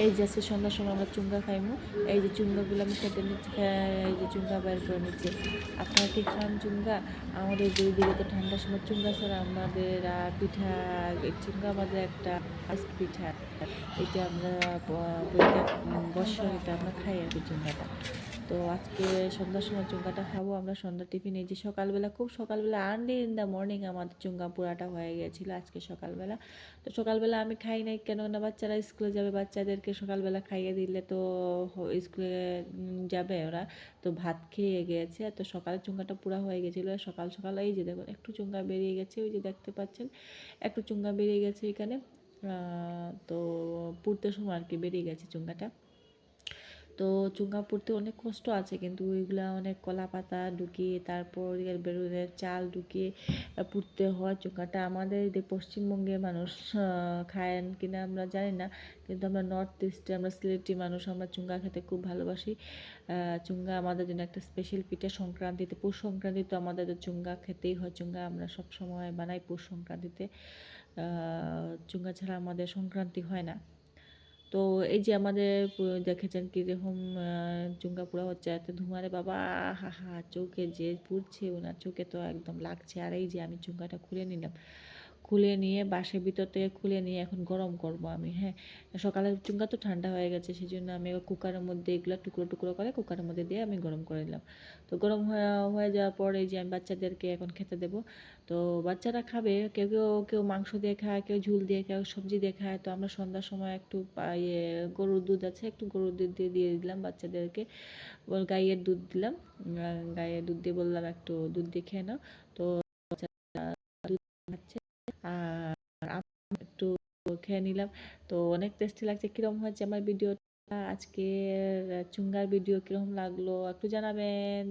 এই যে আজকে সন্ধ্যার সময় আমরা চুঙ্গা খাইমু। এই যে চুঙ্গাগুলো আমি কেটে নিচ্ছি, এই যে চুঙ্গা বের করে নিচ্ছি। আপনারা কি খান চুঙ্গা? আমাদের দুই দিকে তো ঠান্ডার সময় চুঙ্গা ছাড়া আমাদের পিঠা, এই চুঙ্গা আমাদের একটা পিঠা। এটা আমরা বৈশাখ বর্ষর এটা আমরা খাই আর কি চুঙ্গাটা। তো আজকে সন্ধ্যার সময় চুঙ্গাটা খাবো আমরা সন্ধ্যার টিফিনে। যে সকালবেলা খুব সকালবেলা আর্লি ইন দ্য মর্নিং আমাদের চুঙ্গা পোড়াটা হয়ে গিয়েছিলো আজকে সকালবেলা। তো সকালবেলা আমি খাই নাই, কেননা বাচ্চারা স্কুলে যাবে, বাচ্চাদেরকে সকালবেলা খাইয়ে দিলে তো স্কুলে যাবে ওরা, তো ভাত খেয়ে গিয়েছে। তো সকালে চুঙ্গাটা পুরা হয়ে গেছিলো সকাল সকাল। এই যে দেখুন একটু চুঙ্গা বেরিয়ে গেছে, ওই যে দেখতে পাচ্ছেন একটু চুঙ্গা বেরিয়ে গেছে এখানে। তো পুড়তে সময় আর কি বেরিয়ে গেছে চুঙ্গাটা। তো চুঙ্গা পুড়তে অনেক কষ্ট আছে, কিন্তু ওইগুলা অনেক কলা পাতা ঢুকিয়ে তারপর বেরোনে চাল ঢুকিয়ে পুড়তে হয় চুঙ্গাটা। আমাদের এই পশ্চিমবঙ্গের মানুষ খায়েন কিনা আমরা জানি না, কিন্তু আমরা নর্থ ইস্টে, আমরা সিলেটি মানুষ, আমরা চুঙ্গা খেতে খুব ভালোবাসি। চুঙ্গা আমাদের জন্য একটা স্পেশাল পিঠা। সংক্রান্তিতে, পৌষ সংক্রান্তিতে আমাদের চুঙ্গা খেতেই হয়। চুঙ্গা আমরা সব সময় বানাই পৌষ সংক্রান্তিতে। চুঙ্গা ছাড়া আমাদের সংক্রান্তি হয় না। তো এই যে আমাদের দেখেছেন কীরকম চুঙ্গা পোড়া হচ্ছে, এত ধুমারে বাবা, হা হা, চোখে যে পুড়ছে, ওনার চোখে তো একদম লাগছে। আর এই যে আমি চুঙ্গাটা খুলে নিলাম, খুলে নিয়ে বাঁশের ভিতর থেকে খুলে নিয়ে এখন গরম করব আমি। হ্যাঁ, সকালের চুঙ্গা তো ঠান্ডা হয়ে গেছে, সেই জন্য আমি কুকারের মধ্যে এগুলো টুকরো টুকরো করে কুকারের মধ্যে দিয়ে আমি গরম করে নিলাম। তো গরম হয়ে যাওয়ার পর এই যে আমি বাচ্চাদেরকে এখন খেতে দেবো। তো বাচ্চারা খাবে, কেউ কেউ কেউ মাংস দিয়ে খায়, কেউ ঝুল দিয়ে, কেউ সবজি দিয়ে খায়। তো আমরা সন্ধ্যার সময় একটু ইয়ে গরুর দুধ আছে, একটু গরুর দুধ দিয়ে দিলাম বাচ্চাদেরকে। গাইয়ের দুধ দিলাম, গাইয়ের দুধ দিয়ে বললাম একটু দুধ দিয়ে খেয়ে নাও। তো দুধ খাচ্ছে আর আমি একটু খেয়ে নিলাম। তো অনেক টেস্টি লাগছে। কীরকম হয়েছে আমার ভিডিওটা আজকের চুঙ্গার ভিডিও, কীরকম লাগলো একটু জানাবেন।